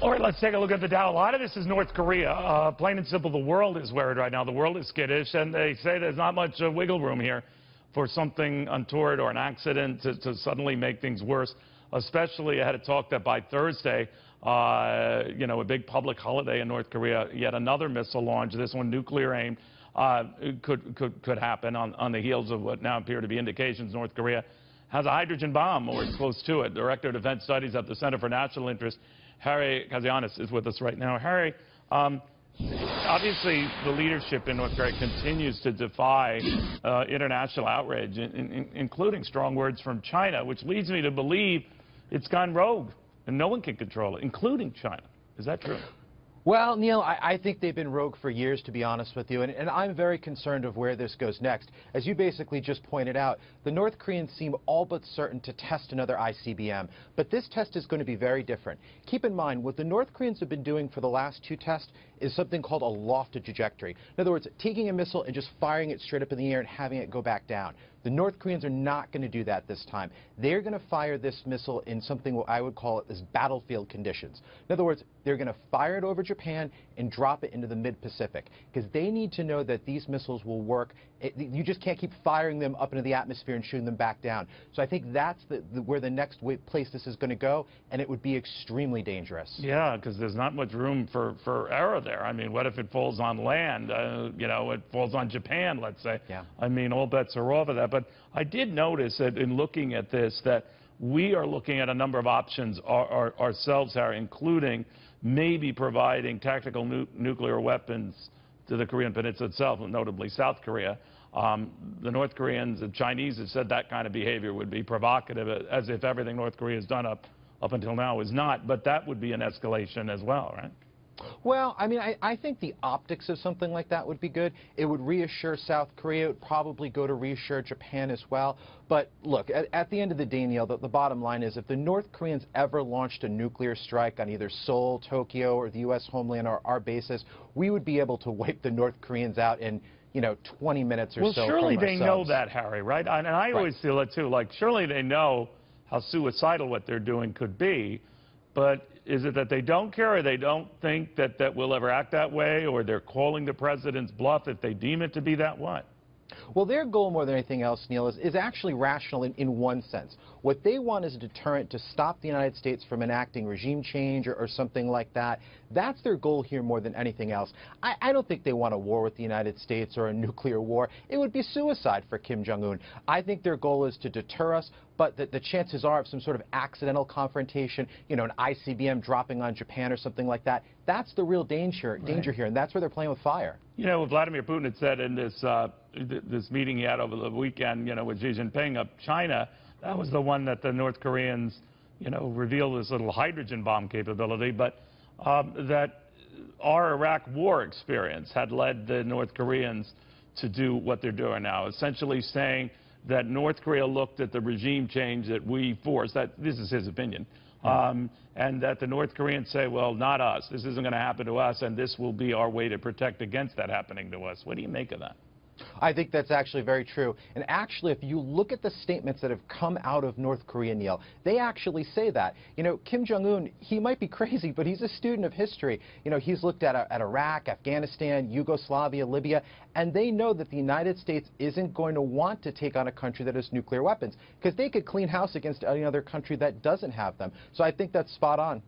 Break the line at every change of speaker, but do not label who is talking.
All right, let's take a look at the Dow. A lot of this is North Korea. Plain and simple, the world is worried right now. The world is skittish, and they say there's not much wiggle room here for something untoward or an accident to suddenly make things worse, especially ahead of talk that by Thursday, a big public holiday in North Korea, yet another missile launch, this one nuclear aimed, could happen on the heels of what now appear to be indications North Korea has a hydrogen bomb or it's close to it. Director of Defense Studies at the Center for National Interest, Harry Kazianis, is with us right now. Harry, obviously the leadership in North Korea continues to defy international outrage, including strong words from China, which leads me to believe it's gone rogue and no one can control it, including China. Is that true?
Well, Neil, I think they've been rogue for years, to be honest with you, and I'm very concerned of where this goes next. As you basically just pointed out, the North Koreans seem all but certain to test another ICBM, but this test is going to be very different. Keep in mind, what the North Koreans have been doing for the last two tests is something called a lofted trajectory. In other words, taking a missile and just firing it straight up in the air and having it go back down. The North Koreans are not going to do that this time. They're going to fire this missile in something what I would call it as battlefield conditions. In other words, they're going to fire it over Japan and drop it into the mid-Pacific because they need to know that these missiles will work. You just can't keep firing them up into the atmosphere and shooting them back down. So I think that's where the next place this is going to go, and it would be extremely dangerous.
Yeah, because there's not much room for error there. I mean, what if it falls on land? It falls on Japan, let's say.
Yeah.
I mean, all bets are off of that. But I did notice that in looking at this, that we are looking at a number of options ourselves, Harry, including maybe providing tactical nuclear weapons to the Korean Peninsula itself, notably South Korea. The North Koreans and Chinese have said that kind of behavior would be provocative, as if everything North Korea has done up until now is not. But that would be an escalation as well, right?
Well, I mean, I think the optics of something like that would be good. It would reassure South Korea. It would probably go to reassure Japan as well. But look, at the end of the day, Neil, the bottom line is if the North Koreans ever launched a nuclear strike on either Seoul, Tokyo, or the U.S. homeland or our bases, we would be able to wipe the North Koreans out in 20 minutes or so.
Well, surely they know that, Harry, right? And I always feel it, too. Like, surely they know how suicidal what they're doing could be. But is it that they don't care, or they don't think that we'll ever act that way, or they're calling the president's bluff if they deem it to be that? What?
Well, their goal more than anything else, Neil, is actually rational in one sense. What they want is a deterrent to stop the United States from enacting regime change or something like that. That's their goal here more than anything else. I don't think they want a war with the United States or a nuclear war. It would be suicide for Kim Jong-un. I think their goal is to deter us, but the chances are of some sort of accidental confrontation, an ICBM dropping on Japan or something like that, that's the real danger here, and that's where they're playing with fire.
Vladimir Putin had said in this meeting he had over the weekend, with Xi Jinping of China, that was the one that the North Koreans, revealed this little hydrogen bomb capability, but that our Iraq war experience had led the North Koreans to do what they're doing now, essentially saying that North Korea looked at the regime change that we forced, this is his opinion, and that the North Koreans say, well, not us, this isn't going to happen to us, and this will be our way to protect against that happening to us. What do you make of that?
I think that's actually very true. And actually, if you look at the statements that have come out of North Korea, Neil, they actually say that. Kim Jong-un, he might be crazy, but he's a student of history. He's looked at Iraq, Afghanistan, Yugoslavia, Libya, and they know that the United States isn't going to want to take on a country that has nuclear weapons, because they could clean house against any other country that doesn't have them. So I think that's spot on.